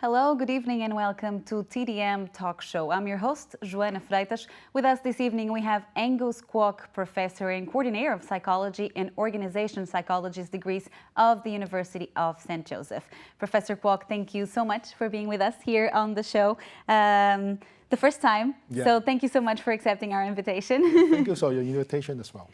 Hello, good evening and welcome to TDM Talk Show. I'm your host, Joana Freitas. With us this evening we have Angus Kuok, Professor and Coordinator of Psychology and Organization Psychologist degrees of the University of St. Joseph. Professor Kuok, thank you so much for being with us here on the show. The first time, so thank you so much for accepting our invitation. Thank you for your invitation as well.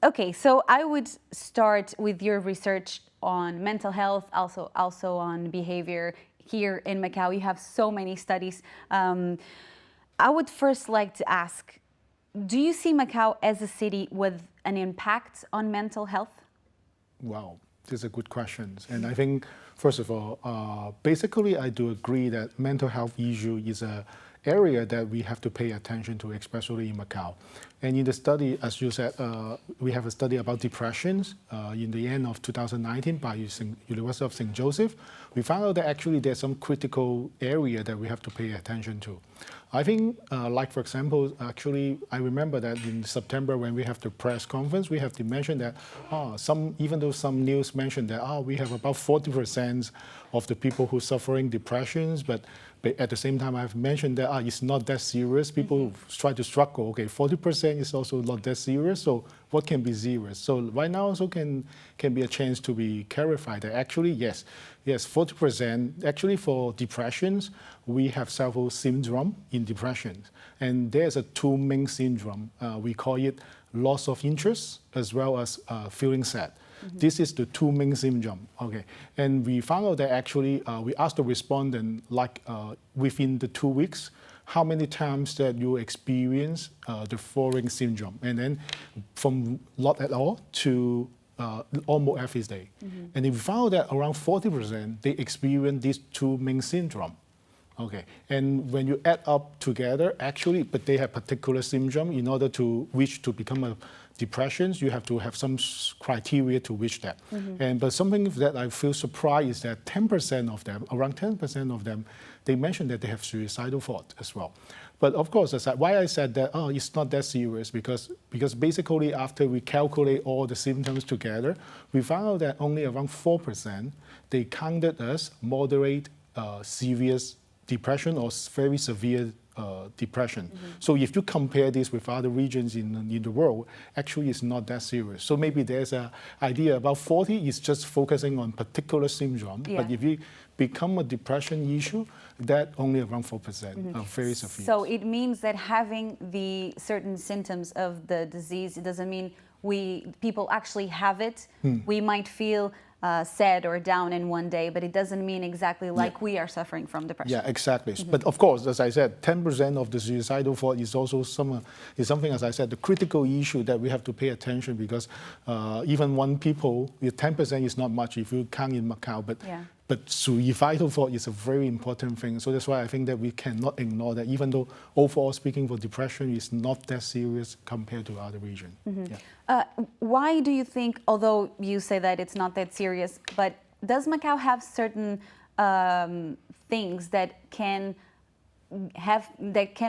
Okay, so I would start with your research on mental health, also on behavior here in Macau. You have so many studies. I would first like to ask, do you see Macau as a city with an impact on mental health? Wow, these are good questions. And I think, first of all, basically I do agree that mental health issue is an area that we have to pay attention to, especially in Macau. And in the study, as you said, we have a study about depressions in the end of 2019 by University of St. Joseph. We found out that actually there's some critical area that we have to pay attention to. I think, like for example, actually, I remember that in September when we have the press conference, we have to mention that even though some news mentioned that we have about 40% of the people who are suffering depressions, but at the same time, I've mentioned that it's not that serious. People try to struggle. Okay, 40% is also not that serious. So what can be serious? So right now also can be a chance to be clarified that actually, yes, 40%. Actually, for depressions, we have several syndromes in depressions. And there's two main syndrome. We call it loss of interest as well as feeling sad. This is the two main syndrome. Okay, and we found out that actually we asked the respondent within the 2 weeks how many times that you experience the following syndrome, and then from not at all to almost every day. And we found that around 40% they experience these two main syndrome. Okay, and when you add up together, actually, but they have particular syndrome. In order to reach to become a depressions, you have to have some criteria to reach that. But something that I feel surprised is that 10% of them, around 10% of them, they mentioned that they have suicidal thought as well. But of course, why I said that, it's not that serious, because basically after we calculate all the symptoms together, we found out that only around 4%, they counted as moderate, serious depression or very severe depression. So if you compare this with other regions in the world, actually it's not that serious. So maybe there's an idea about 40 is just focusing on particular syndrome, but if you become a depression issue, that only around 4% are very severe. So it means that having the certain symptoms of the disease, it doesn't mean people actually have it. We might feel sad or down in one day, but it doesn't mean exactly like we are suffering from depression. Yeah, exactly. But of course, as I said, 10% of the suicidal thought is also something, as I said, the critical issue that we have to pay attention, because even one people, 10% is not much if you count in Macau, but suicidal thought is a very important thing. So that's why I think that we cannot ignore that, even though overall speaking for depression is not that serious compared to other regions. Why do you think, although you say that it's not that serious, but does Macau have certain things that can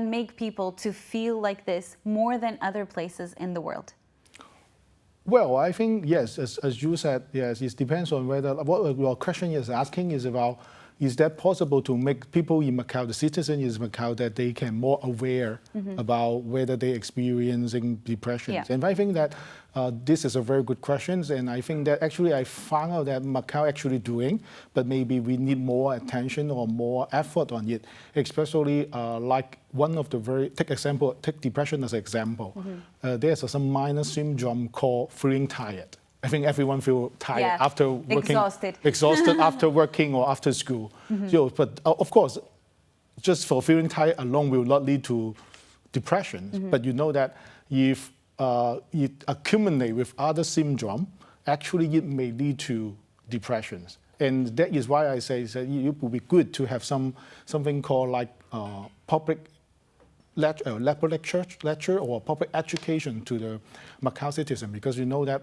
make people to feel like this more than other places in the world? Well, I think, yes, as you said, yes, it depends on whether, what your question is asking is about, is that possible to make people in Macau, the citizens in Macau, that they can more aware about whether they're experiencing depressions? And I think that this is a very good question, and I think that actually I found out that Macau actually doing, but maybe we need more attention or more effort on it, especially like one of the take depression as an example. There's some minor syndrome called feeling tired. I think everyone feels tired after working, exhausted after working or after school. But of course, just for feeling tired alone will not lead to depression. But you know that if it accumulates with other syndrome, actually it may lead to depressions. And that is why I say that it would be good to have something called like public lecture or public education to the Macau citizen, because you know that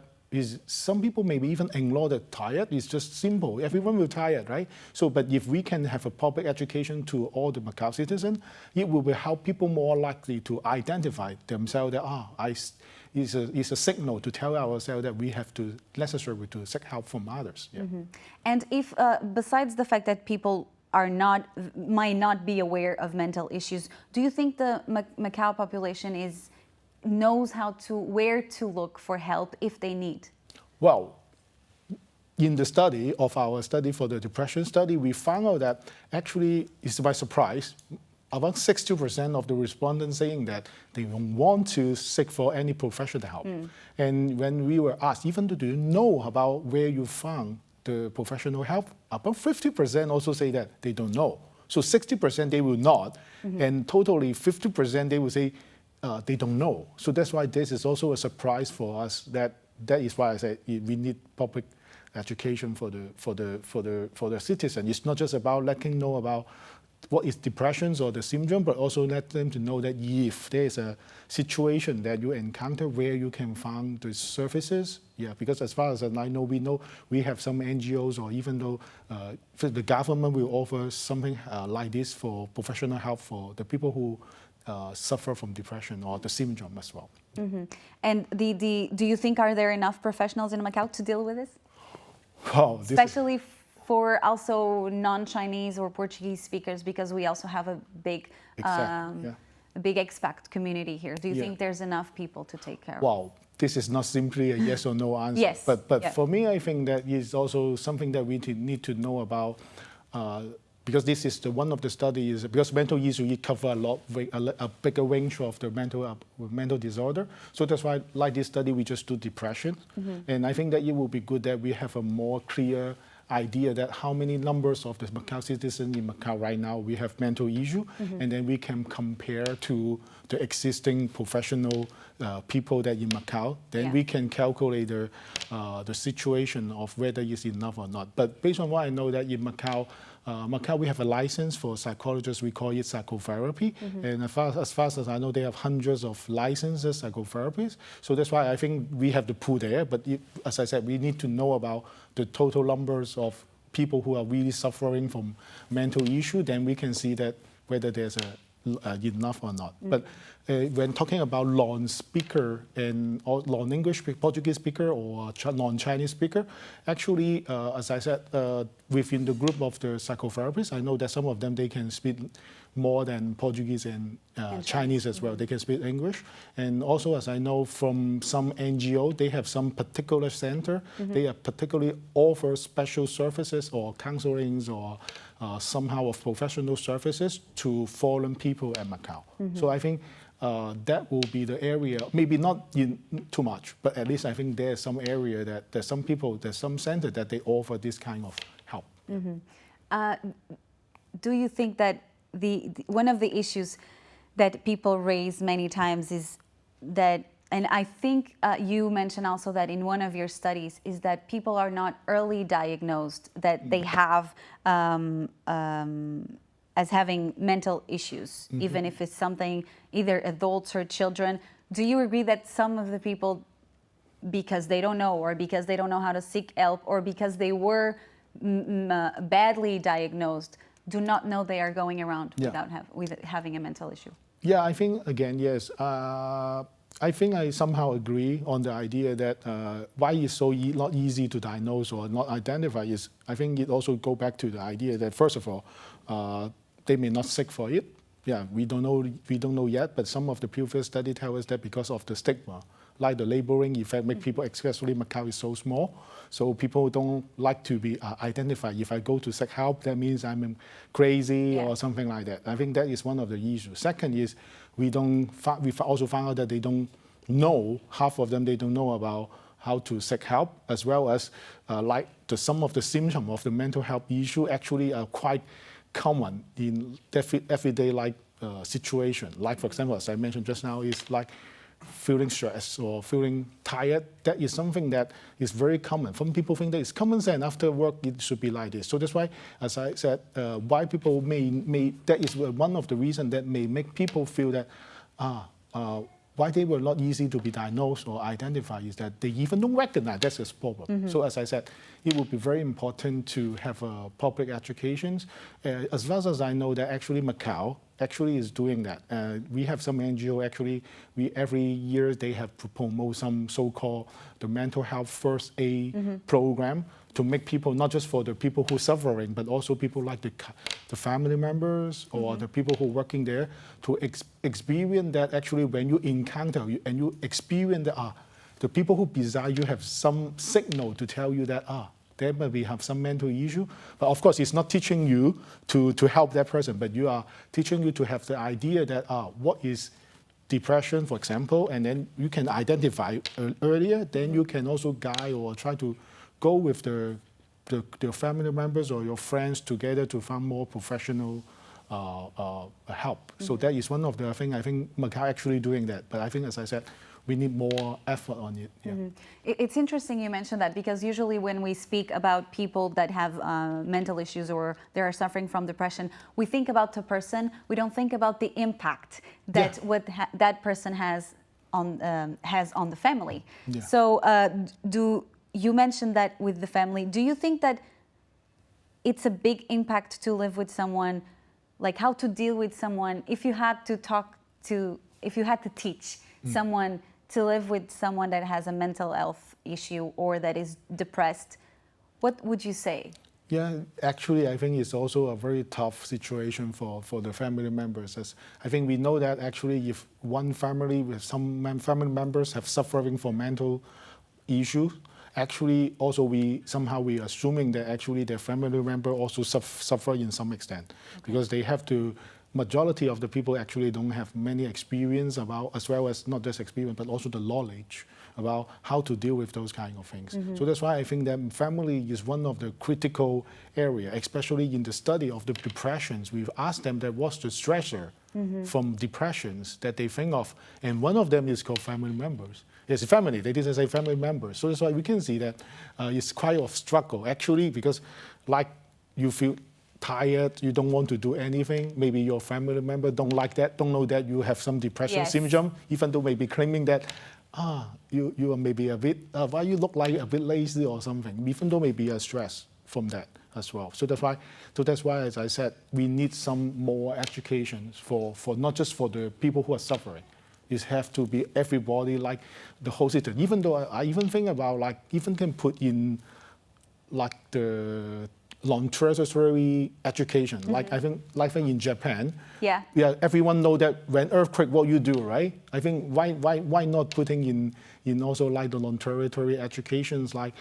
some people maybe even ignore that tired. It's just simple. Everyone will tired, right? So, but if we can have a public education to all the Macau citizens, it will help people more likely to identify themselves that it's a signal to tell ourselves that we have to necessarily to seek help from others. And if besides the fact that people might not be aware of mental issues. Do you think the Macau population knows where to look for help if they need? Well, in the study of our study for the depression study, we found out that actually, it's by surprise, about 60% of the respondents saying that they don't want to seek for any professional help. And when we were asked, even do you know about where you found the professional help, about 50% also say that they don't know. So 60% they will not, and totally 50% they will say they don't know. So that's why this is also a surprise for us. That is why I said we need public education for the citizen. It's not just about letting know about what is depressions or the syndrome, but also let them to know that if there is a situation that you encounter where you can find the services, because as far as I know, we have some NGOs, or even though the government will offer something like this for professional help for the people who suffer from depression or the syndrome as well. And do you think are there enough professionals in Macau to deal with this? Wow, Especially for also non-Chinese or Portuguese speakers, because we also have a big big expat community here. Do you think there's enough people to take care of? Well, this is not simply a yes or no answer. Yes. But for me, I think that is also something that we need to know about, because this is one of the studies, because mental issue, it covers a bigger range of the mental disorder. So that's why, like this study, we just do depression. And I think that it will be good that we have a more clear idea that how many numbers of the Macau citizens in Macau right now we have mental issue, and then we can compare to the existing professional people that in Macau. Then we can calculate the situation of whether it's enough or not. But based on what I know, that in Macau, we have a license for psychologists. We call it psychotherapy. And as far as I know, they have hundreds of licenses psychotherapists. So that's why I think we have the pool there. But as I said, we need to know about the total numbers of people who are really suffering from mental issue. Then we can see that whether there's enough or not. But when talking about non-speaker and non-English Portuguese speaker or non-Chinese speaker, actually, as I said, within the group of the psychotherapists, I know that some of them, they can speak more than Portuguese and Chinese as well. They can speak English. And also, as I know from some NGO, they have some particular center. They are particularly offer special services or counselings or somehow of professional services to foreign people at Macau. So I think that will be the area, maybe not in too much, but at least I think there's some area that there's some people, there's some center that they offer this kind of help. Do you think that one of the issues that people raise many times is that, and I think you mentioned also that in one of your studies, is that people are not early diagnosed, that they have as having mental issues, even if it's something, either adults or children. Do you agree that some of the people, because they don't know, or because they don't know how to seek help, or because they were badly diagnosed, do not know they are going around without having a mental issue? Yeah, I think, again, yes. I think I somehow agree on the idea that why it's so not easy to diagnose or not identify is, I think it also go back to the idea that, first of all, they may not seek for it. Yeah, we don't know yet, but some of the previous study tell us that because of the stigma, like the labeling effect, make people, especially Macau is so small, so people don't like to be identified. If I go to seek help, that means I'm crazy or something like that. I think that is one of the issues. Second is we also found out that they don't know, half of them, they don't know about how to seek help, as well as some of the symptoms of the mental health issue actually are quite common in everyday life situation. Like, for example, as I mentioned just now, is like feeling stressed or feeling tired. That is something that is very common. Some people think that it's common sense, after work it should be like this. So that's why, as I said, why people that is one of the reasons that may make people feel that why they were not easy to be diagnosed or identified is that they even don't recognize that's a problem. So as I said, it would be very important to have public education. As far as I know, that actually Macau actually is doing that. We have some NGO actually, every year they have promote some so-called the mental health first aid program to make people, not just for the people who are suffering, but also people like the family members or the people who are working there, to experience that actually when you encounter and you experience that the people who beside you have some signal to tell you that they maybe have some mental issue. But of course, it's not teaching you to help that person, but you are teaching you to have the idea that what is depression, for example, and then you can identify earlier, then you can also guide or try to go with the family members or your friends together to find more professional help. So that is one of the things I think Macau actually doing that. But I think, as I said, we need more effort on it. Yeah. It's interesting you mentioned that, because usually when we speak about people that have mental issues or they are suffering from depression, we think about the person. We don't think about the impact that that person has on the family. Yeah. So you mentioned that with the family. Do you think that it's a big impact to live with someone, like how to deal with someone, if you had to teach someone to live with someone that has a mental health issue or that is depressed, what would you say? Yeah, actually, I think it's also a very tough situation for the family members. As I think we know that actually if one family with some family members have suffering from mental issues, actually also we assuming that actually their family member also suffer in some extent, because they have to. Majority of the people actually don't have many experience about, as well as not just experience, but also the knowledge about how to deal with those kind of things. So that's why I think that family is one of the critical area, especially in the study of the depressions. We've asked them that what's the stressor from depressions that they think of, and one of them is called family members. Yes, family, they didn't say family members. So that's why we can see that it's quite a struggle, actually, because like you feel tired, you don't want to do anything. Maybe your family member don't like that, don't know that you have some depression syndrome, even though maybe claiming that, you are maybe a bit, why you look like a bit lazy or something, even though maybe a stress from that as well. So that's why, as I said, we need some more education for not just for the people who are suffering. It has to be everybody, like the whole system. Even though I even think about like, even can put in like the non-tertiary education, like I think in Japan, everyone know that when earthquake, what you do, right? I think why not putting in also like the non-tertiary educations, like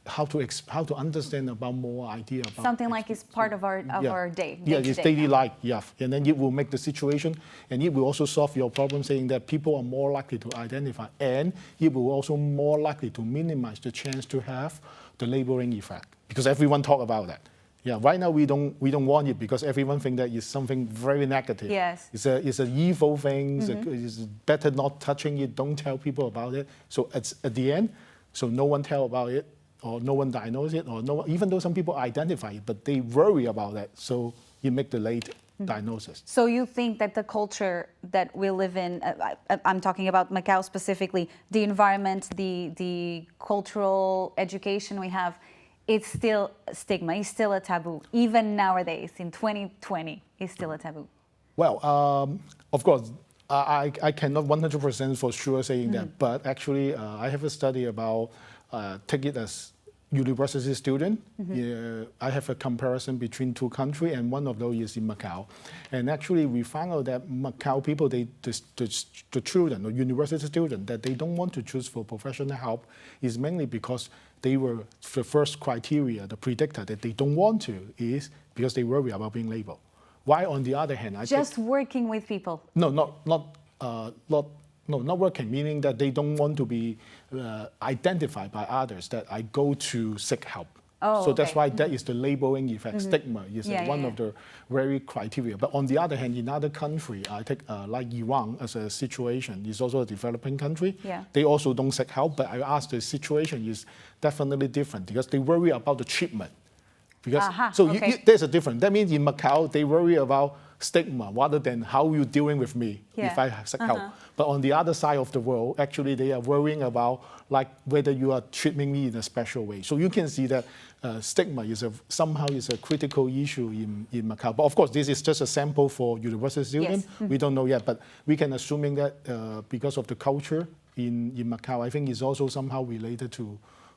how to understand about more idea about something like it's part of our day. It's daily life, and then it will make the situation, and it will also solve your problem, saying that people are more likely to identify, and it will also more likely to minimize the chance to have the labeling effect, because everyone talk about that. Yeah, right now we don't want it because everyone think that it's something very negative. Yes, it's an evil thing. It's better not touching it. Don't tell people about it. So at the end, so no one tell about it, or no one diagnose it, or no one, even though some people identify it, but they worry about that. So you make the late diagnosis. So you think that the culture that we live in, I'm talking about Macau specifically, the environment, the cultural education we have, it's still a stigma, it's still a taboo. Even nowadays, in 2020, it's still a taboo. Well, of course, I cannot 100% for sure saying that, but actually I have a study about, take it as university student. I have a comparison between two countries, and one of those is in Macau. And actually we found out that Macau people, the children or university students, that they don't want to choose for professional help is mainly because they were, the first criteria, the predictor that they don't want to is because they worry about being labeled. Why, on the other hand, working with people? No, not working, meaning that they don't want to be identified by others, that I go to seek help. So that's why that is the labeling effect. Stigma is one of the very criteria. But on the other hand, in other countries, I take like Iran as a situation, is also a developing country. They also don't seek help, but I ask the situation is definitely different because they worry about the treatment. Because there's a difference. That means in Macau, they worry about stigma rather than how you're dealing with me if I seek help. But on the other side of the world, actually they are worrying about like whether you are treating me in a special way. So you can see that stigma is somehow a critical issue in Macau. But of course, this is just a sample for university students. We don't know yet, but we can assuming that because of the culture in Macau, I think it's also somehow related to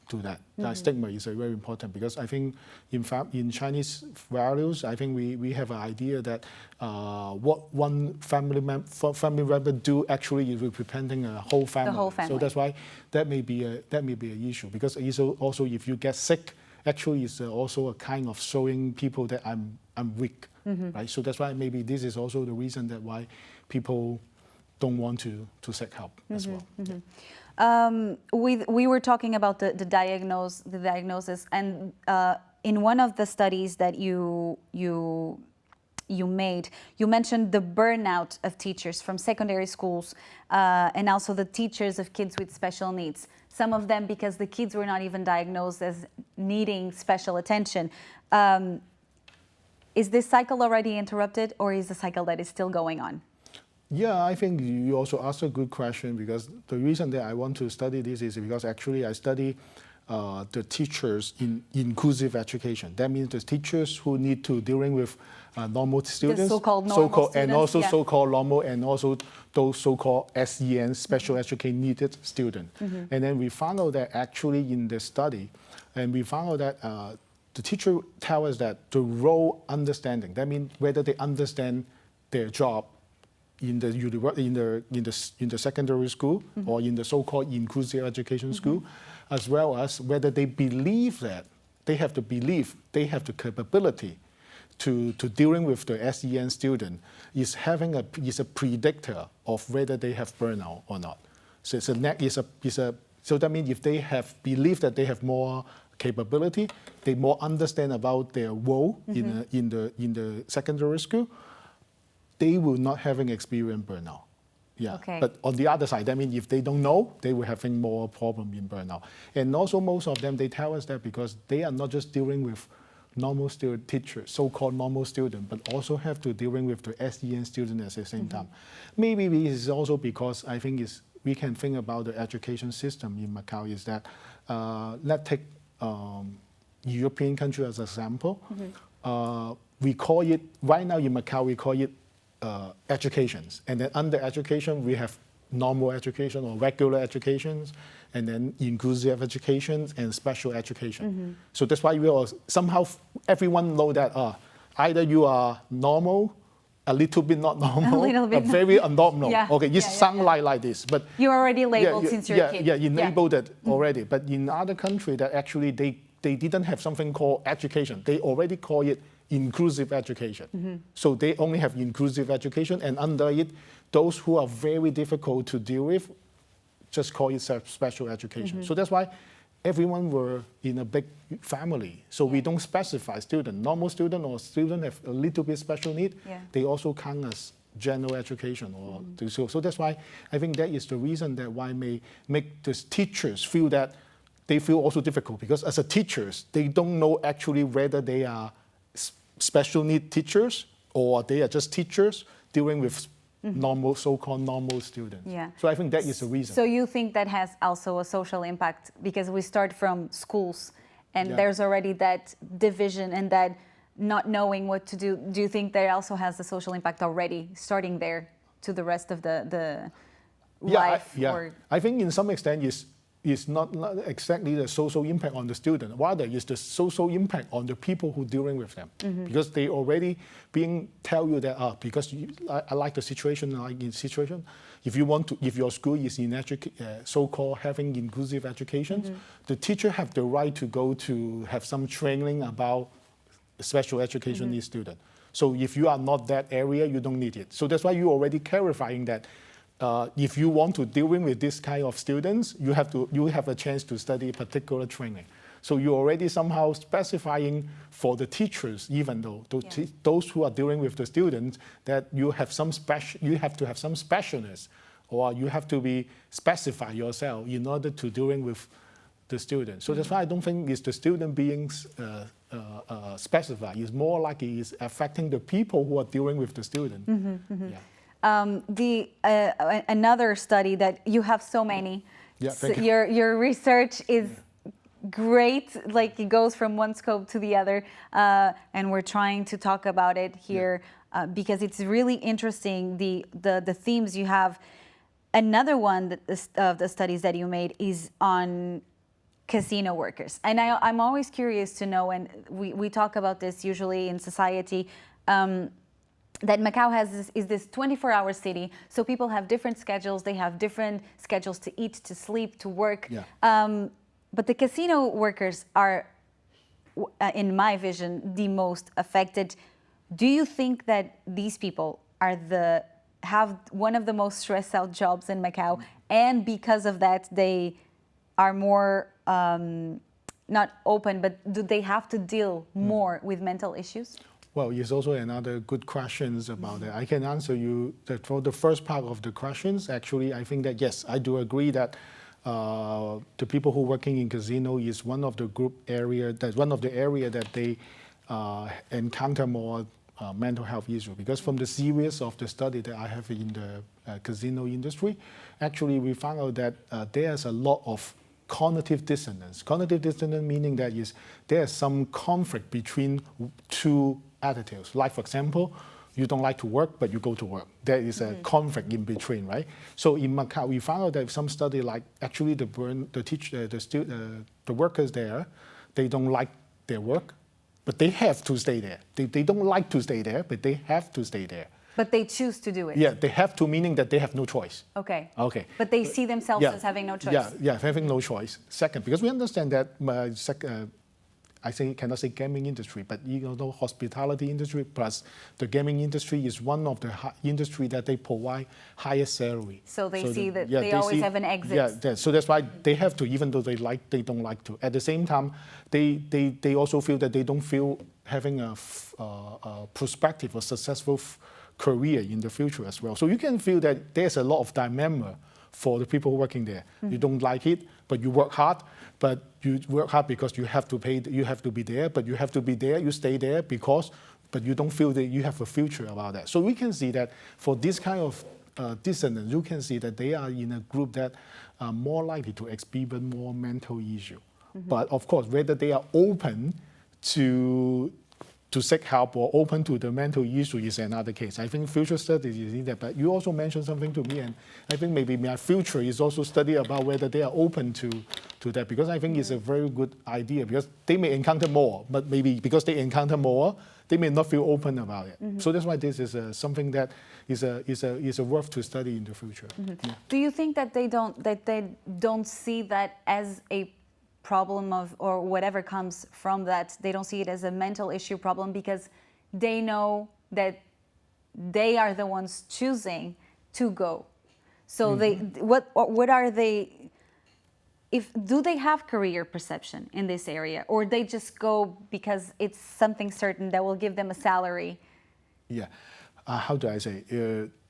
to that. That stigma is very important because I think in fact in Chinese values, I think we have an idea that what one family member do actually is representing a whole family. The whole family. So that's why that may be an issue because also if you get sick, actually it's also a kind of showing people that I'm weak, right? So that's why maybe this is also the reason that why people don't want to seek help as well. We were talking about the diagnosis, and in one of the studies that you made, you mentioned the burnout of teachers from secondary schools and also the teachers of kids with special needs. Some of them because the kids were not even diagnosed as needing special attention. Is this cycle already interrupted, or is the cycle that is still going on? Yeah, I think you also asked a good question because the reason that I want to study this is because actually I study the teachers in inclusive education. That means the teachers who need to dealing with normal students, the so-called normal students, and also so-called normal, and also those so-called SEN, special education needed students. And then we found out that actually in the study, and we found out that the teacher tell us that the role understanding, that means whether they understand their job in the secondary school or in the so-called inclusive education school, as well as whether they believe that they have the capability to dealing with the SEN student is a predictor of whether they have burnout or not. So so that means if they have believed that they have more capability, they more understand about their role in the secondary school, they will not having experienced burnout. Yeah. Okay. But on the other side, I mean, if they don't know, they will having more problem in burnout. And also most of them, they tell us that because they are not just dealing with normal student teachers, so-called normal student, but also have to dealing with the SEN student at the same time. Maybe this is also because I think we can think about the education system in Macau is that, let's take European country as an example. We call it, right now in Macau, we call it educations. And then under education, we have normal education or regular educations, and then inclusive education and special education. So that's why we are somehow, everyone know that either you are normal, a little bit not normal, very abnormal. Yeah. Okay, it sounds like this, but you're already labeled since you're a kid. Yeah, you labeled it already. But in other countries, that actually they didn't have something called education. They already call it inclusive education. So they only have inclusive education, and under it, those who are very difficult to deal with, just call it special education. So that's why everyone were in a big family. So we don't specify student, normal student or student have a little bit special need. They also count as general education. So that's why I think that is the reason that why may make the teachers feel that they feel also difficult because as a teachers, they don't know actually whether they are special need teachers or they are just teachers dealing with normal, so-called normal students. Yeah. So I think that is the reason. So you think that has also a social impact because we start from schools and there's already that division and that not knowing what to do. Do you think that also has a social impact already starting there to the rest of the life? I think in some extent is not exactly the social impact on the student, rather it's the social impact on the people who dealing with them. Because they already being tell you that, because I like the situation, like in situation, if your school is in so-called having inclusive education, the teacher have the right to go to have some training about special education needs student. So if you are not that area, you don't need it. So that's why you already clarifying that if you want to deal with this kind of students, you have a chance to study particular training. So you're already somehow specifying for the teachers, even though those who are dealing with the students, that you have to have some specialness, or you have to be specify yourself in order to dealing with the student. So that's why I don't think it's the student being specified. It's more like it's affecting the people who are dealing with the student. Yeah. Another study that you have so many. Your research is great. Like it goes from one scope to the other, and we're trying to talk about it here because it's really interesting. The themes you have. Another one of the studies that you made is on casino workers. And I'm always curious to know, and we talk about this usually in society, that Macau is this 24-hour city, so people have different schedules. They have different schedules to eat, to sleep, to work. Yeah. But the casino workers are, in my vision, the most affected. Do you think that these people have one of the most stressed out jobs in Macau, and because of that they are more not open, but do they have to deal more with mental issues? Well, it's also another good questions about that. I can answer you that for the first part of the questions. Actually, I think that yes, I do agree that the people who are working in casino is one of the area that they encounter more mental health issue. Because from the series of the study that I have in the casino industry, actually we found out that there's a lot of cognitive dissonance. Cognitive dissonance meaning that there's some conflict between two attitudes. Like for example, you don't like to work, but you go to work. There is a conflict in between, right? So in Macau, we found out that some study like actually the workers there, they don't like their work, but they have to stay there. They don't like to stay there, but they have to stay there. But they choose to do it. Yeah, they have to, meaning that they have no choice. Okay. Okay. But they see themselves as having no choice. Yeah, having no choice. Second, because we understand that cannot say gaming industry, but hospitality industry plus the gaming industry is one of the industry that they provide highest salary. So they see that they always have an exit. Yeah, so that's why they have to, even though they don't like to. At the same time, they also feel that they don't feel having a prospective or successful career in the future as well. So you can feel that there's a lot of dilemma for the people working there. You don't like it, but you work hard. But you work hard because you have to pay. You have to be there. But you have to be there. You stay there but you don't feel that you have a future about that. So we can see that for this kind of dissonance, you can see that they are in a group that are more likely to experience more mental issue. But of course, whether they are open to seek help or open to the mental issue is another case. I think future studies is in that. But you also mentioned something to me, and I think maybe my future is also study about whether they are open to that, because I think it's a very good idea, because they may encounter more, but maybe because they encounter more, they may not feel open about it. So that's why this is something that is worth to study in the future. Yeah. Do you think that they don't see that as a problem or whatever comes from that, they don't see it as a mental issue problem because they know that they are the ones choosing to go? So what are they, do they have career perception in this area, or they just go because it's something certain that will give them a salary? Yeah, how do I say?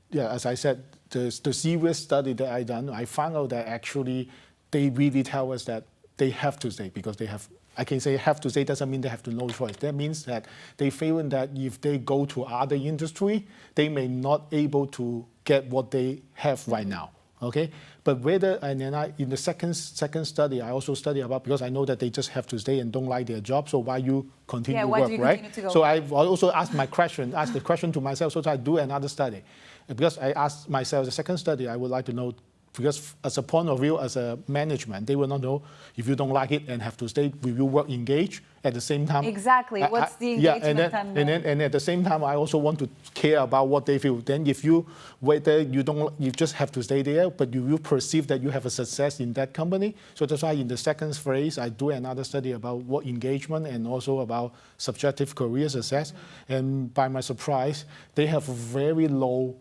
Yeah, as I said, the serious study that I done, I found out that actually they really tell us that they have to stay because they have. I can say have to stay doesn't mean they have to no choice. That means that they feel that if they go to other industry, they may not able to get what they have right now. Okay, but whether, and then in the second study, I also study about, because I know that they just have to stay and don't like their job, so why you continue to work, right? So I also ask the question to myself, so I do another study. Because I asked myself, the second study, I would like to know, because as a point of view, as a management, they will not know if you don't like it and have to stay, will you work engaged at the same time? Exactly, what's the engagement time? And at the same time, I also want to care about what they feel. Then if you, whether you just have to stay there, but you will perceive that you have a success in that company. So that's why in the second phase, I do another study about work engagement and also about subjective career success. And by my surprise, they have a very low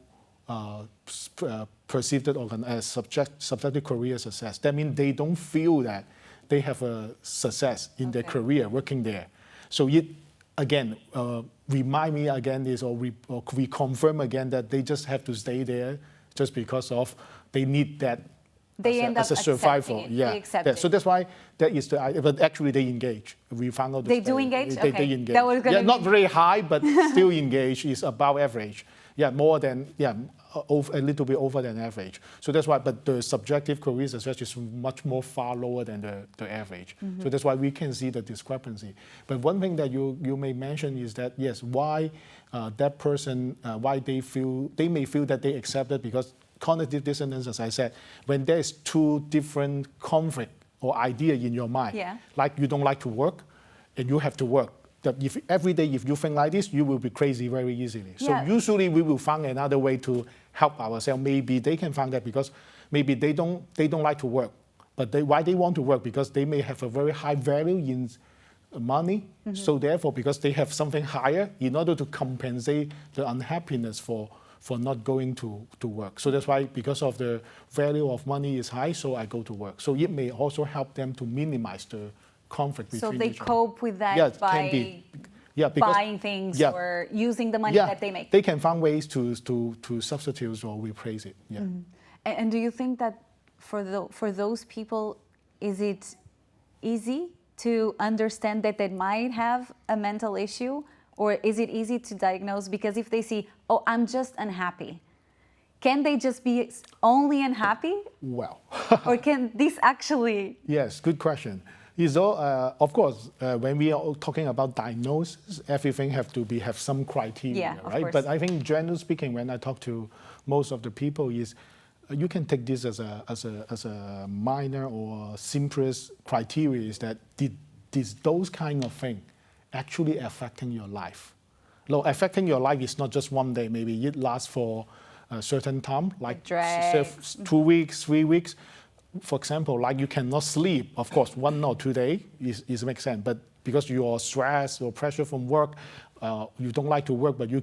perceived as subjective career success. That means they don't feel that they have a success in their career working there. So it, again, remind me again this, or we confirm again that they just have to stay there just because of they need that as a survival. Yeah. So that's why that is but actually they engage. We found out they do engage. They engage. That was not very high, but still engage is above average. Yeah, more than a little bit over than average. So that's why, but the subjective career success is much more far lower than the average. So that's why we can see the discrepancy. But one thing that you may mention is that, yes, why that person, why they may feel that they accept it, because cognitive dissonance, as I said, when there's two different conflict or idea in your mind. Yeah. Like you don't like to work, and you have to work. That if every day if you think like this, you will be crazy very easily. So Yeah. usually we will find another way to help ourselves. Maybe they can find that because maybe they don't like to work, but why they want to work? Because they may have a very high value in money. So therefore, because they have something higher, in order to compensate the unhappiness for not going to work. So that's why, because of the value of money is high, so I go to work. So it may also help them to minimize the conflict between So they each other. cope with that Yeah, by can be. Yeah, because, buying things yeah, or using the money yeah, that they make. they can find ways to substitute or replace it. Yeah. And do you think that for those people, is it easy to understand that they might have a mental issue? Or is it easy to diagnose? Because if they see, oh, I'm just unhappy, can they just be only unhappy? Well. Or can this actually... Yes, good question. Of course, when we are talking about diagnosis, everything have some criteria, Yeah, of right? course. But I think generally speaking, when I talk to most of the people, is you can take this as a minor or simplest criteria, is that those kind of things actually affecting your life. No, affecting your life is not just one day. Maybe it lasts for a certain time, like 2 weeks, 3 weeks. For example, like you cannot sleep. Of course, 1 or 2 days is makes sense. But because you are stressed or pressure from work, you don't like to work, but you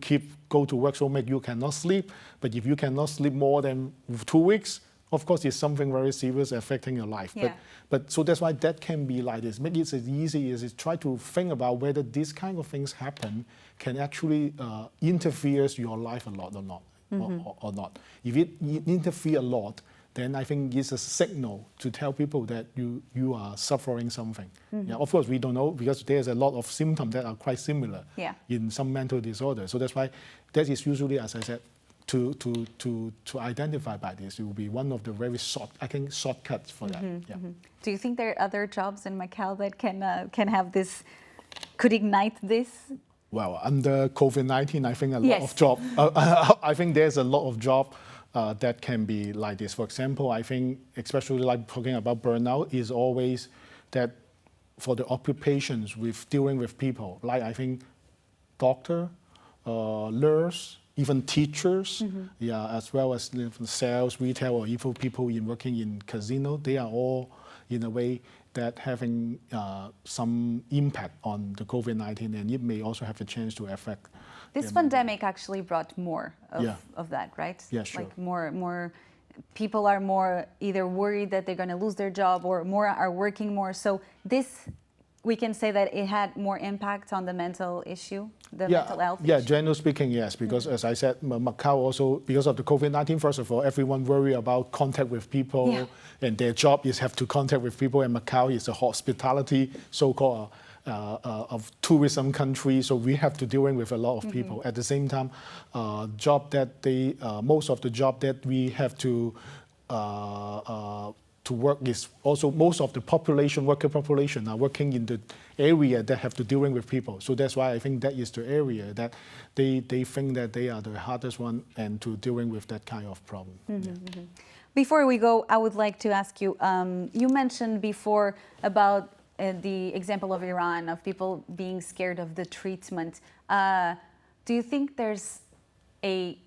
go to work so much you cannot sleep. But if you cannot sleep more than 2 weeks, of course, it's something very serious affecting your life. Yeah. But so that's why that can be like this. Maybe it's as easy as try to think about whether these kind of things happen can actually interfere your life a lot or not, or not. If it interfere a lot, then I think it's a signal to tell people that you are suffering something. Yeah, of course, we don't know because there's a lot of symptoms that are quite similar in some mental disorders. So that's why that is usually, as I said, to identify by this, it will be one of the very shortcuts for that. Yeah. Do you think there are other jobs in Macau that can have this, could ignite this? Well, under COVID-19, I think a lot Yes. of job. I think there's a lot of job that can be like this. For example, I think, especially like talking about burnout, is always that for the occupations with dealing with people, like I think doctor, nurse, even teachers, as well as sales, retail, or even people working in casino, they are all in a way that having some impact on the COVID-19, and it may also have the chance to affect. This pandemic actually brought more of that, right? Yeah, sure. Like more people are more either worried that they're going to lose their job or more are working more. So this, we can say that it had more impact on the mental issue, the mental health Yeah, issue. generally speaking, yes, because as I said, Macau also, because of the COVID-19, first of all, everyone worry about contact with people, and their job is have to contact with people, and Macau is a hospitality, so-called of tourism country, so we have to dealing with a lot of people. At the same time, most of the job that we have to work is also most of the worker population are working in the area that have to dealing with people. So that's why I think that is the area that they think that they are the hardest one and to dealing with that kind of problem. Before we go, I would like to ask you, you mentioned before about the example of Iran, of people being scared of the treatment. Do you think there's a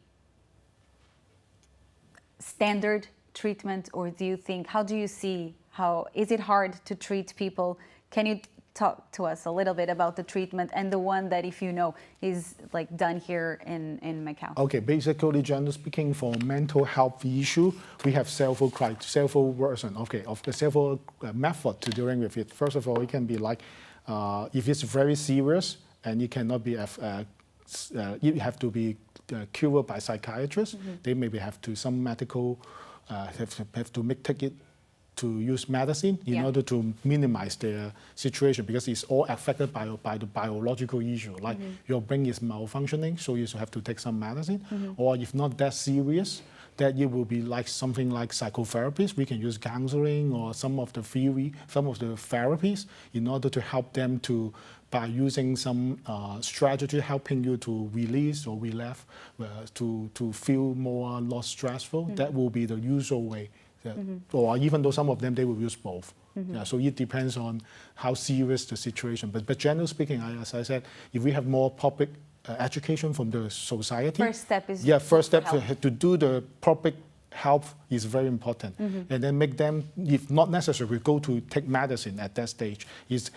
standard treatment, or how do you see, is it hard to treat people? Can you talk to us a little bit about the treatment and the one that, if you know, is like done here in Macau? Okay, basically, generally speaking, for mental health issue, we have several versions of the several method to dealing with it. First of all, it can be like, if it's very serious and it cannot be, it have to be cured by psychiatrists. They maybe have to some medical, have to take it to use medicine in order to minimize their situation, because it's all affected by the biological issue. Like your brain is malfunctioning, so you have to take some medicine. Or if not that serious, that it will be like something like psychotherapies. We can use counseling or some of the therapies in order to help them by using some strategy helping you to release or relieve, to feel more less stressful. That will be the usual way or even though some of them, they will use both. Yeah, so it depends on how serious the situation. But generally speaking, as I said, if we have more public education from the society. First step is first step to do the public health is very important. And then make them, if not necessary, go to take medicine at that stage. Is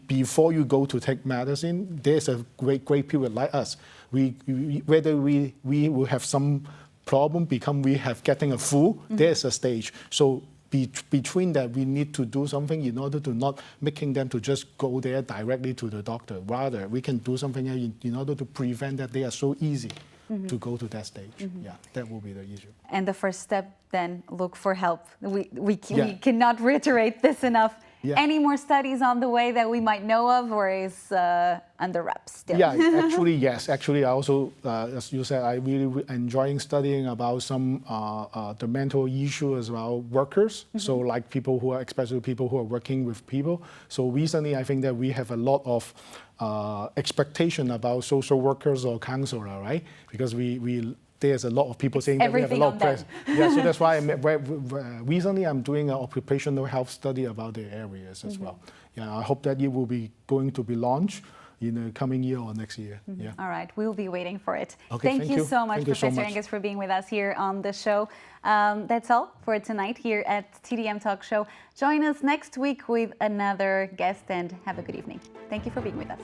before you go to take medicine, there's a great period like us. Whether we will have some problem we have getting a flu, there's a stage. So between that, we need to do something in order to not making them to just go there directly to the doctor. Rather, we can do something in order to prevent that they are so easy to go to that stage. Yeah, that will be the issue. And the first step, then, look for help. We cannot reiterate this enough. Yeah. Any more studies on the way that we might know of, or is under wraps still? Yeah, actually, yes. Actually, I also, as you said, I really enjoying studying about some the mental issues about workers. So like people who are, especially people who are working with people. So recently, I think that we have a lot of expectation about social workers or counselor, right? Because there's a lot of people saying that we have a lot of press. Yeah, so that's why recently I'm doing an occupational health study about the areas as well. Yeah, I hope that it will be going to be launched in the coming year or next year. Yeah. All right, we'll be waiting for it. Okay, thank you so much, Professor Angus, for being with us here on the show. That's all for tonight here at TDM Talk Show. Join us next week with another guest and have a good evening. Thank you for being with us.